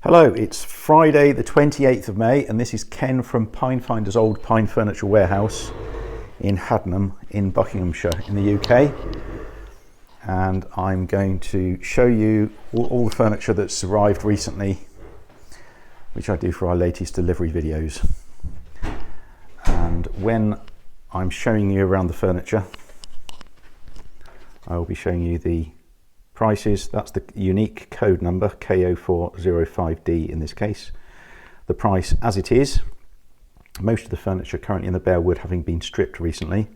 Hello, it's Friday the 28th of May and this is Ken from Pinefinders Old Pine Furniture Warehouse in Haddenham in Buckinghamshire in the UK, and I'm going to show you all the furniture that's arrived recently, which I do for our latest delivery videos. And when I'm showing you around the furniture, I will be showing you the prices. That's the unique code number, KO405D in this case. The price as it is. Most of the furniture currently in the bare wood having been stripped recently.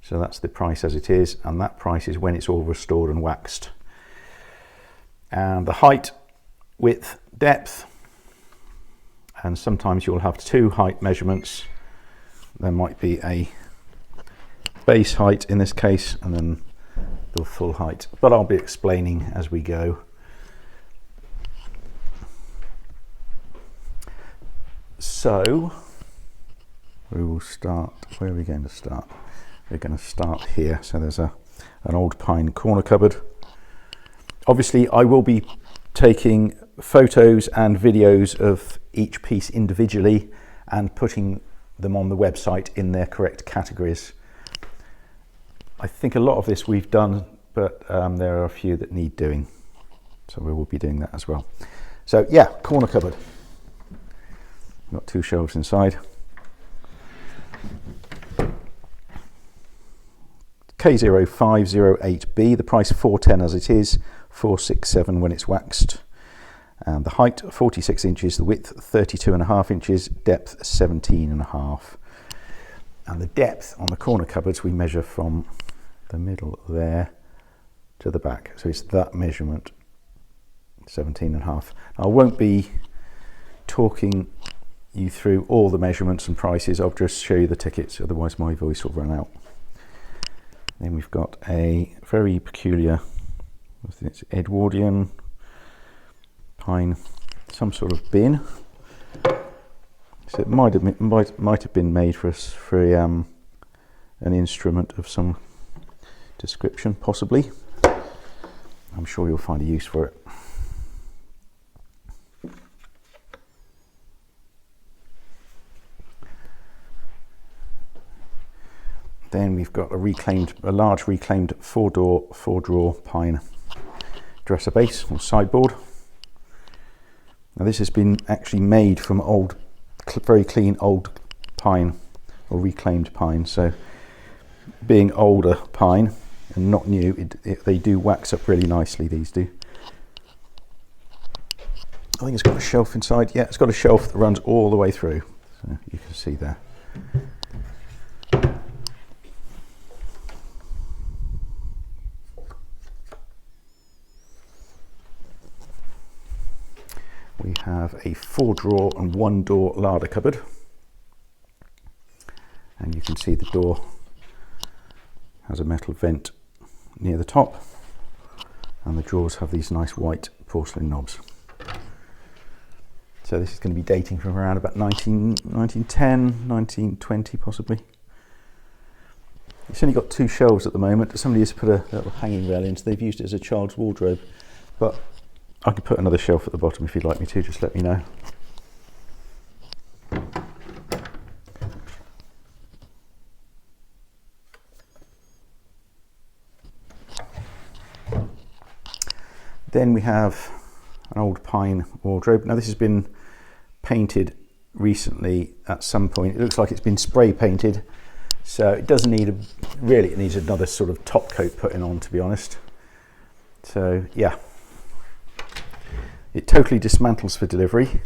So that's the price as it is, and that price is when it's all restored and waxed. And the height, width, depth, and sometimes you'll have two height measurements. There might be a base height in this case, and then the full height, but I'll be explaining as we go. So we will start. Where are we going to start? We're going to start here. So there's an old pine corner cupboard. Obviously I will be taking photos and videos of each piece individually and putting them on the website in their correct categories. I think a lot of this we've done, but there are a few that need doing. So we will be doing that as well. So yeah, corner cupboard. Got two shelves inside. K0508B, the price 410 as it is, 467 when it's waxed. And the height 46 inches, the width 32.5 inches, depth 17.5. And the depth on the corner cupboards we measure from the middle there to the back, so it's that measurement, 17.5. I won't be talking you through all the measurements and prices. I'll just show you the tickets, otherwise my voice will run out. Then we've got a very peculiar, it's Edwardian pine, some sort of bin. So it might have been made for us for an instrument of some description, possibly. I'm sure you'll find a use for it. Then we've got a large reclaimed four-drawer pine dresser base or sideboard. Now this has been actually made from old, very clean old pine or reclaimed pine. So being older pine and not new, they do wax up really nicely, these do. I think it's got a shelf inside. Yeah, it's got a shelf that runs all the way through, so you can see there. We have a 4-drawer and 1-door larder cupboard, and you can see the door has a metal vent near the top, and the drawers have these nice white porcelain knobs. So this is going to be dating from around about 1910, 1920 possibly. It's only got two shelves at the moment. Somebody has put a little hanging rail in, so they've used it as a child's wardrobe, but I could put another shelf at the bottom if you'd like me to, just let me know. Then we have an old pine wardrobe. Now this has been painted recently at some point. It looks like it's been spray painted, so it doesn't need really it needs another sort of top coat putting on, to be honest. So yeah, it totally dismantles for delivery,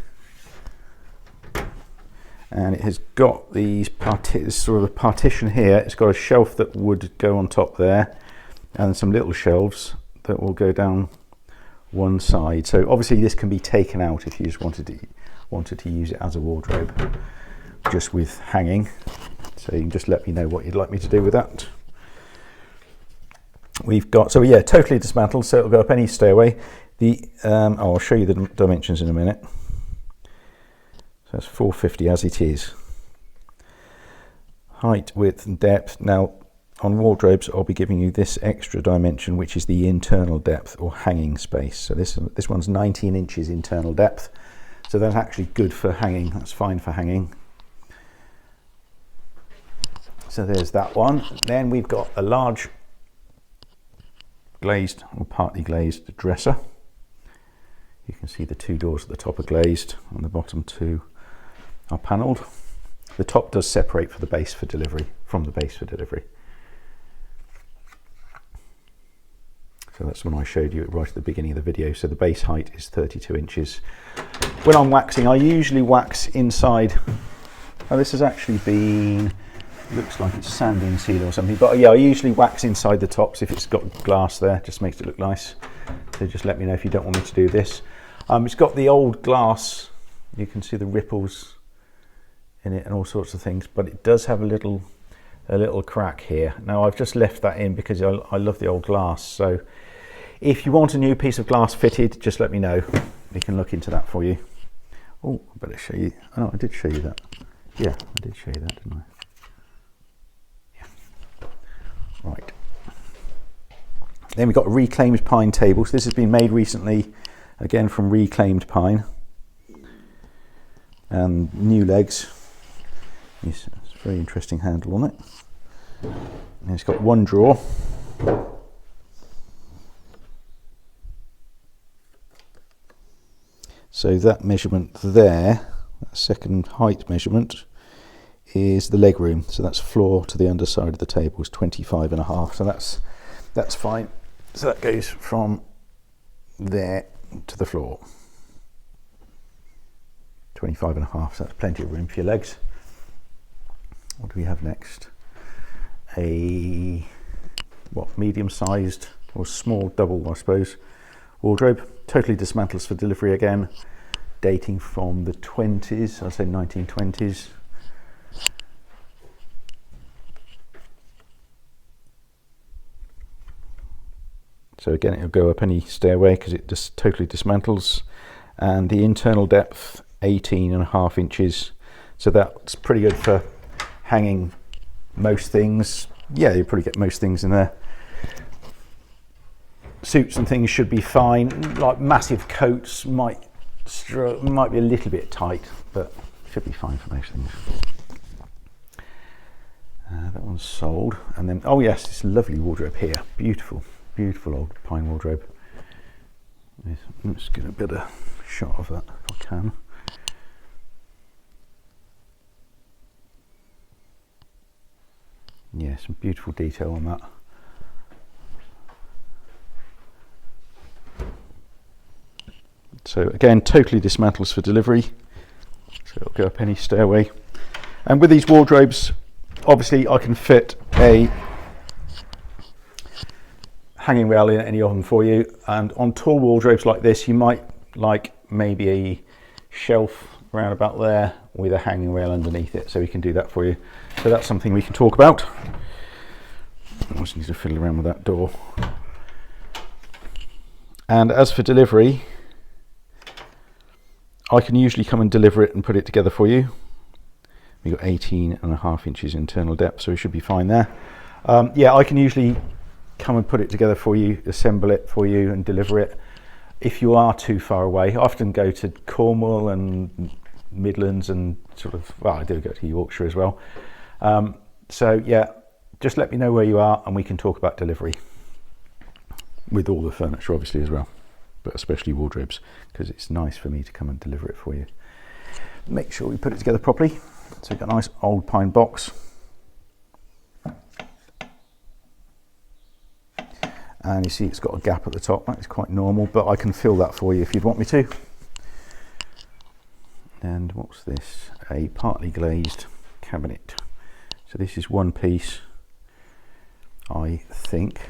and it has got these sort of a partition here. It's got a shelf that would go on top there, and some little shelves that will go down one side. So obviously this can be taken out if you just wanted to use it as a wardrobe, just with hanging. So you can just let me know what you'd like me to do with that. We've got, so yeah, totally dismantled, so it'll go up any stairway. I'll show you the dimensions in a minute. So it's 450 as it is. Height, width and depth. Now on wardrobes I'll be giving you this extra dimension, which is the internal depth or hanging space. So this one's 19 inches internal depth, So that's actually good for hanging. That's fine for hanging. So there's that one. Then we've got a large glazed or partly glazed dresser. You can see the two doors at the top are glazed and the bottom two are panelled. The top does separate from the base for delivery. So that's when I showed you it right at the beginning of the video. So the base height is 32 inches. When I'm waxing, I usually wax inside. Oh, this has actually been, looks like it's sanding seal or something, but yeah, I usually wax inside the tops if it's got glass there, just makes it look nice. So just let me know if you don't want me to do this. It's got the old glass, you can see the ripples in it and all sorts of things, but it does have a little crack here. Now I've just left that in because I love the old glass, so if you want a new piece of glass fitted, just let me know. We can look into that for you. Oh, I better show you. Oh, I did show you that. Yeah, I did show you that, didn't I? Yeah. Right. Then we've got a reclaimed pine table. So this has been made recently, again from reclaimed pine. And new legs. Yes, it's a very interesting handle on it. And it's got one drawer. So that measurement there, that second height measurement, is the leg room. So that's floor to the underside of the table is 25.5. So that's fine. So that goes from there to the floor. 25.5. So that's plenty of room for your legs. What do we have next? A medium-sized or small double, I suppose, wardrobe. Totally dismantles for delivery again, dating from the 20s, I'd say 1920s. So again, it'll go up any stairway because it just totally dismantles. And the internal depth, 18.5 inches. So that's pretty good for hanging most things. Yeah, you probably get most things in there. Suits and things should be fine. Like massive coats might be a little bit tight, but should be fine for most things. That one's sold. And then, oh yes, this lovely wardrobe here. Beautiful, beautiful old pine wardrobe. Let's get a better shot of that if I can. Yeah, some beautiful detail on that. So again, totally dismantles for delivery. So it'll go up any stairway. And with these wardrobes, obviously I can fit a hanging rail in any of them for you. And on tall wardrobes like this, you might like maybe a shelf around about there with a hanging rail underneath it. So we can do that for you. So that's something we can talk about. I just need to fiddle around with that door. And as for delivery, I can usually come and deliver it and put it together for you. We've got 18.5 inches internal depth, so we should be fine there. Yeah, I can usually come and put it together for you, assemble it for you and deliver it. If you are too far away, I often go to Cornwall and Midlands and sort of, well, I do go to Yorkshire as well. So yeah, just let me know where you are and we can talk about delivery with all the furniture obviously as well, but especially wardrobes, because it's nice for me to come and deliver it for you. Make sure we put it together properly. So we've got a nice old pine box. And you see it's got a gap at the top. That is quite normal, but I can fill that for you if you'd want me to. And what's this? A partly glazed cabinet. So this is one piece, I think.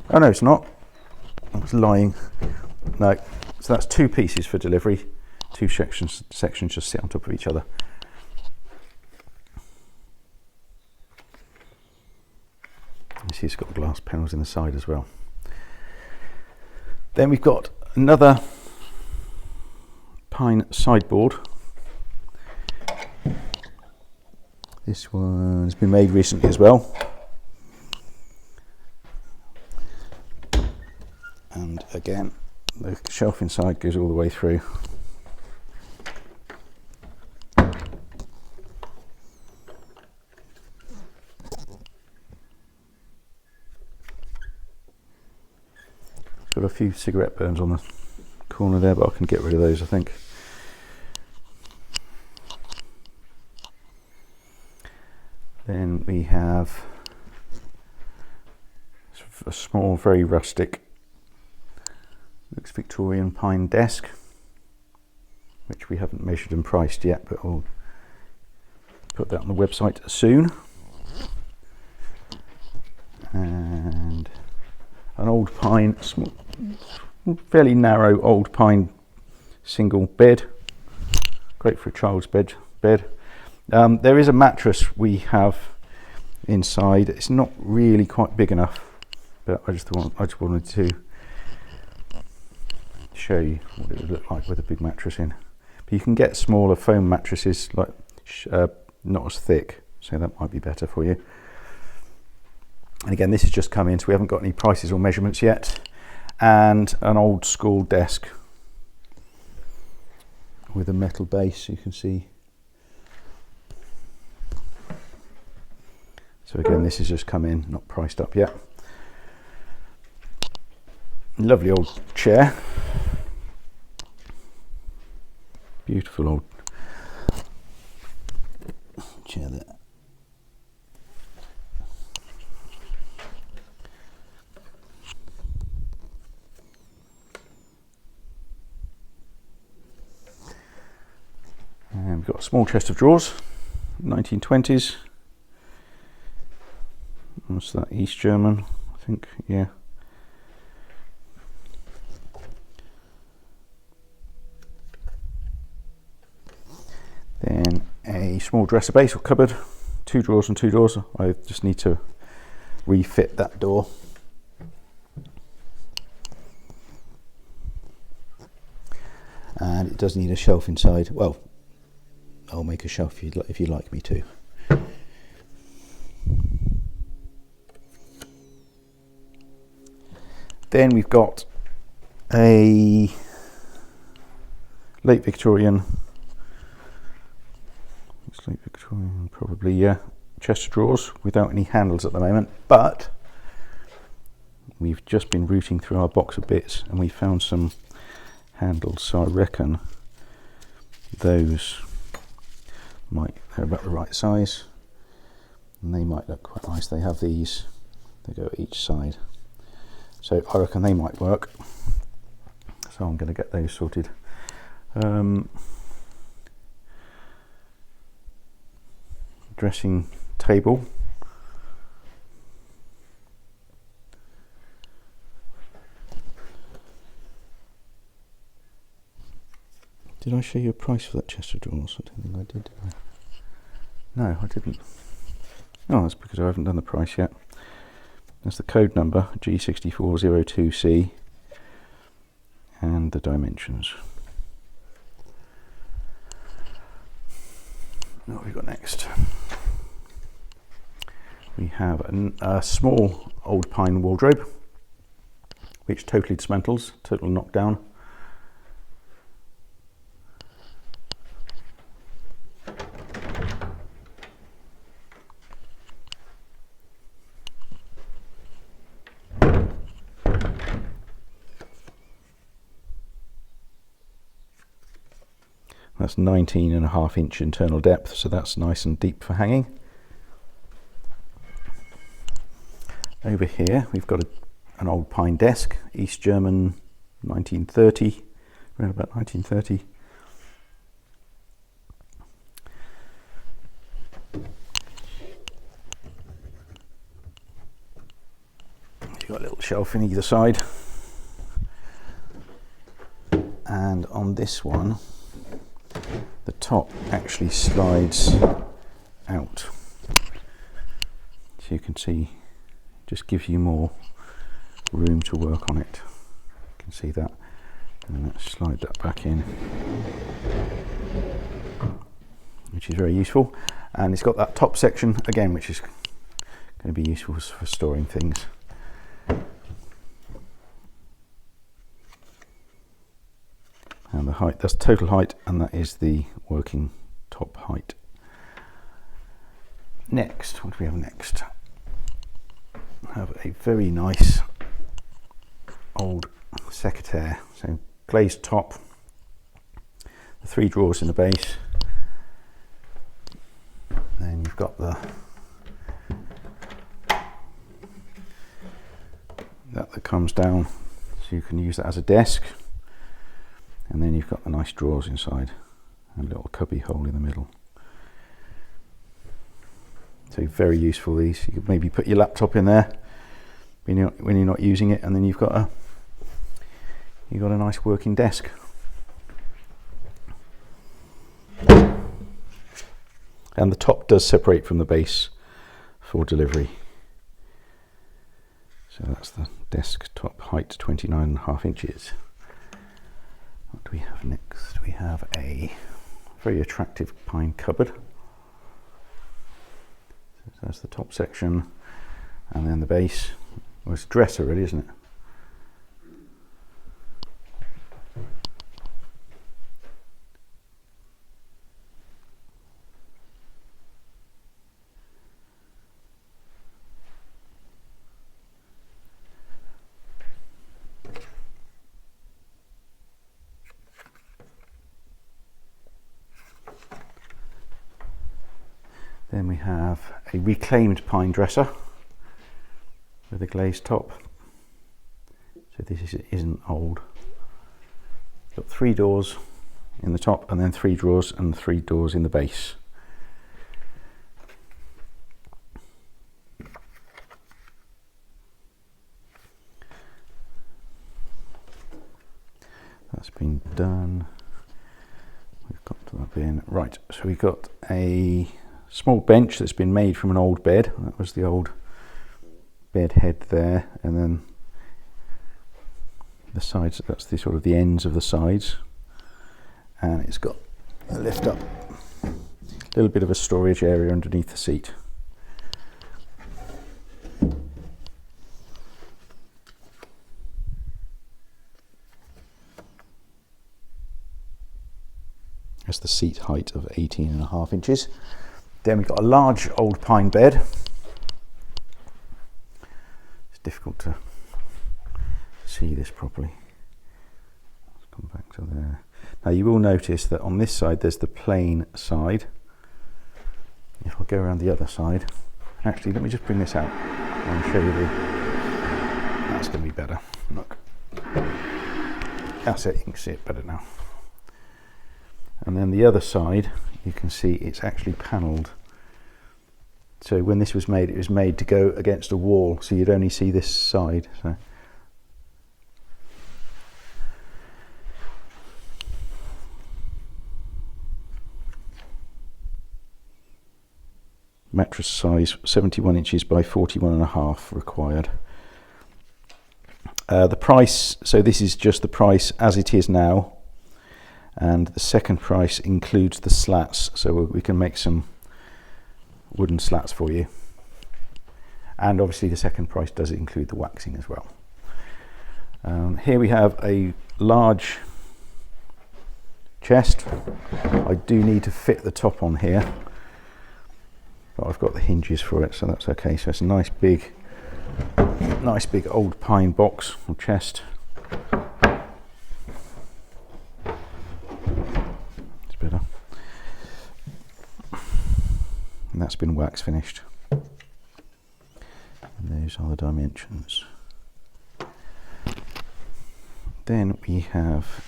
Oh no, it's not. I was lying. No, so that's two pieces for delivery. Two sections just sit on top of each other. You see it's got glass panels in the side as well. Then we've got another pine sideboard. This one's been made recently as well. And again, the shelf inside goes all the way through. few cigarette burns on the corner there, but I can get rid of those, I think. Then we have a small, very rustic, looks Victorian pine desk, which we haven't measured and priced yet, but we'll put that on the website soon. And an old pine, small, fairly narrow old pine single bed, great for a child's bed. There is a mattress we have inside. It's not really quite big enough, but I just wanted to show you what it would look like with a big mattress in. But you can get smaller foam mattresses, like not as thick, so that might be better for you. And again, this has just come in, so we haven't got any prices or measurements yet. And an old school desk with a metal base, you can see. So again, this has just come in, not priced up yet. Lovely old chair. Beautiful old chair there. And we've got a small chest of drawers, 1920s. What's that, East German, I think, yeah. Then a small dresser base or cupboard, 2 drawers and 2 doors. I just need to refit that door. And it does need a shelf inside. Well, I'll make a shelf if you'd like me to. Then we've got a late Victorian, it's late Victorian probably, yeah, chest of drawers without any handles at the moment, but we've just been rooting through our box of bits and we found some handles, so I reckon those they're about the right size and they might look quite nice. They have these, they go each side. So I reckon they might work. So I'm going to get those sorted. Dressing table. Did I show you a price for that chest of drawers? I don't think I did, did I? No, I didn't. Oh, that's because I haven't done the price yet. That's the code number, G6402C, and the dimensions. What have we got next? We have a small old pine wardrobe, which totally dismantles, total knockdown. That's 19.5-inch internal depth, so that's nice and deep for hanging. Over here we've got an old pine desk, East German, 1930, around about 1930. You've got a little shelf in either side, and on this one the top actually slides out, so you can see, just gives you more room to work on it. You can see that, and let's slide that back in, which is very useful. And it's got that top section again, which is going to be useful for storing things. And the height, that's total height, and that is the working top height. Next, what do we have next? I have a very nice old secataire. So glazed top, the 3 drawers in the base, then you've got that comes down, so you can use that as a desk, and then you've got the nice drawers inside and a little cubby hole in the middle. So very useful, these. You could maybe put your laptop in there when you're not using it, and then you've got a nice working desk. And the top does separate from the base for delivery. So that's the desktop height, 29.5 inches. What do we have next? We have a very attractive pine cupboard. So that's the top section, and then the base. Well, it's a dresser really, isn't it? Then we have a reclaimed pine dresser with a glazed top. So this isn't old. It's got 3 doors in the top, and then 3 drawers and 3 doors in the base. That's been done. We've got that bin. Right, so we've got a small bench that's been made from an old bed. That was the old bed head there, and then the sides, that's the sort of the ends of the sides, and it's got a lift up, a little bit of a storage area underneath the seat. That's the seat height of 18.5 inches. Then we've got a large old pine bed. It's difficult to see this properly. Let's come back to there. Now you will notice that on this side there's the plain side. If I go around the other side, actually let me just bring this out and show you that's going to be better. Look, that's it, you can see it better now. And then the other side, you can see it's actually panelled. So when this was made, it was made to go against a wall, so you'd only see this side. So mattress size 71 inches by 41.5 required. The price, so this is just the price as it is now, and the second price includes the slats, so we can make some wooden slats for you, and obviously the second price does include the waxing as well. Here we have a large chest. I do need to fit the top on here, but I've got the hinges for it, so that's okay. So it's a nice big old pine box or chest. It's better. And that's been wax finished. And those are the dimensions. Then we have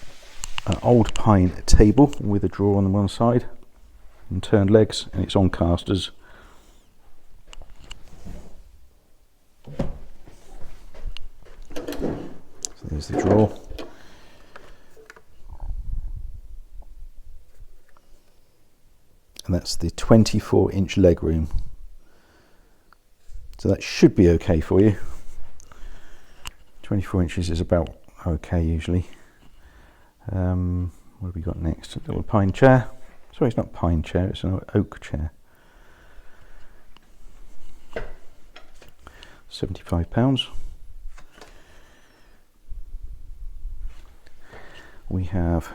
an old pine table with a drawer on one side and turned legs, and it's on casters. So there's the drawer. And that's the 24-inch leg room. So that should be okay for you. 24 inches is about okay usually. What have we got next? A little pine chair. Sorry, it's not pine chair, it's an oak chair. £75. We have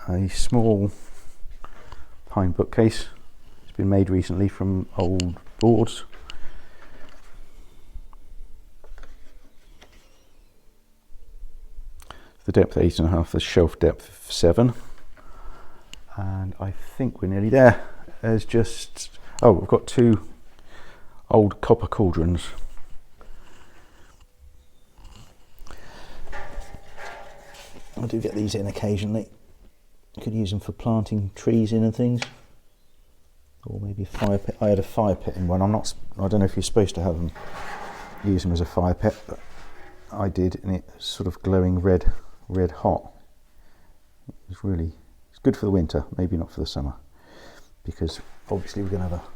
a small pine bookcase. It's been made recently from old boards. depth 8.5, the shelf depth 7. And I think we're nearly there. There's just, oh, we've got 2 old copper cauldrons. I do get these in occasionally. You could use them for planting trees in and things. Or maybe a fire pit. I had a fire pit in one. I don't know if you're supposed to have them, use them as a fire pit, but I did, and it's sort of glowing red hot. It's good for the winter, maybe not for the summer, because obviously we're going to have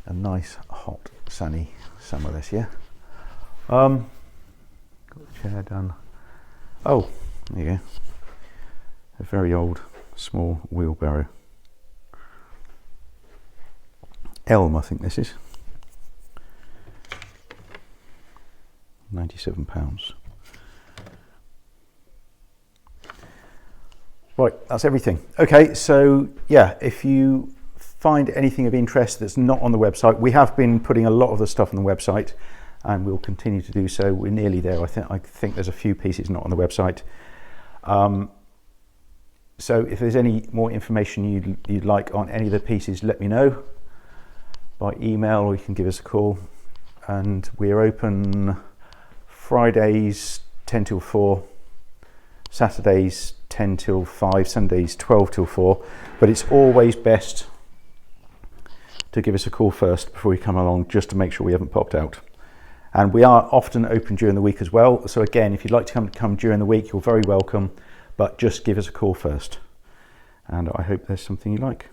a nice, hot, sunny summer this year. Got the chair done. Oh, there you go. A very old, small wheelbarrow. Elm, I think this is. £97. Right, that's everything. Okay, so yeah, if you find anything of interest that's not on the website, we have been putting a lot of the stuff on the website, and we'll continue to do so. We're nearly there. I think there's a few pieces not on the website. So if there's any more information you'd like on any of the pieces, let me know by email, or you can give us a call. And we're open Fridays 10 till 4, Saturdays 10 till 5, Sundays 12 till 4, but it's always best to give us a call first before you come along, just to make sure we haven't popped out. And we are often open during the week as well, so again, if you'd like to come during the week, you're very welcome, but just give us a call first. And I hope there's something you like.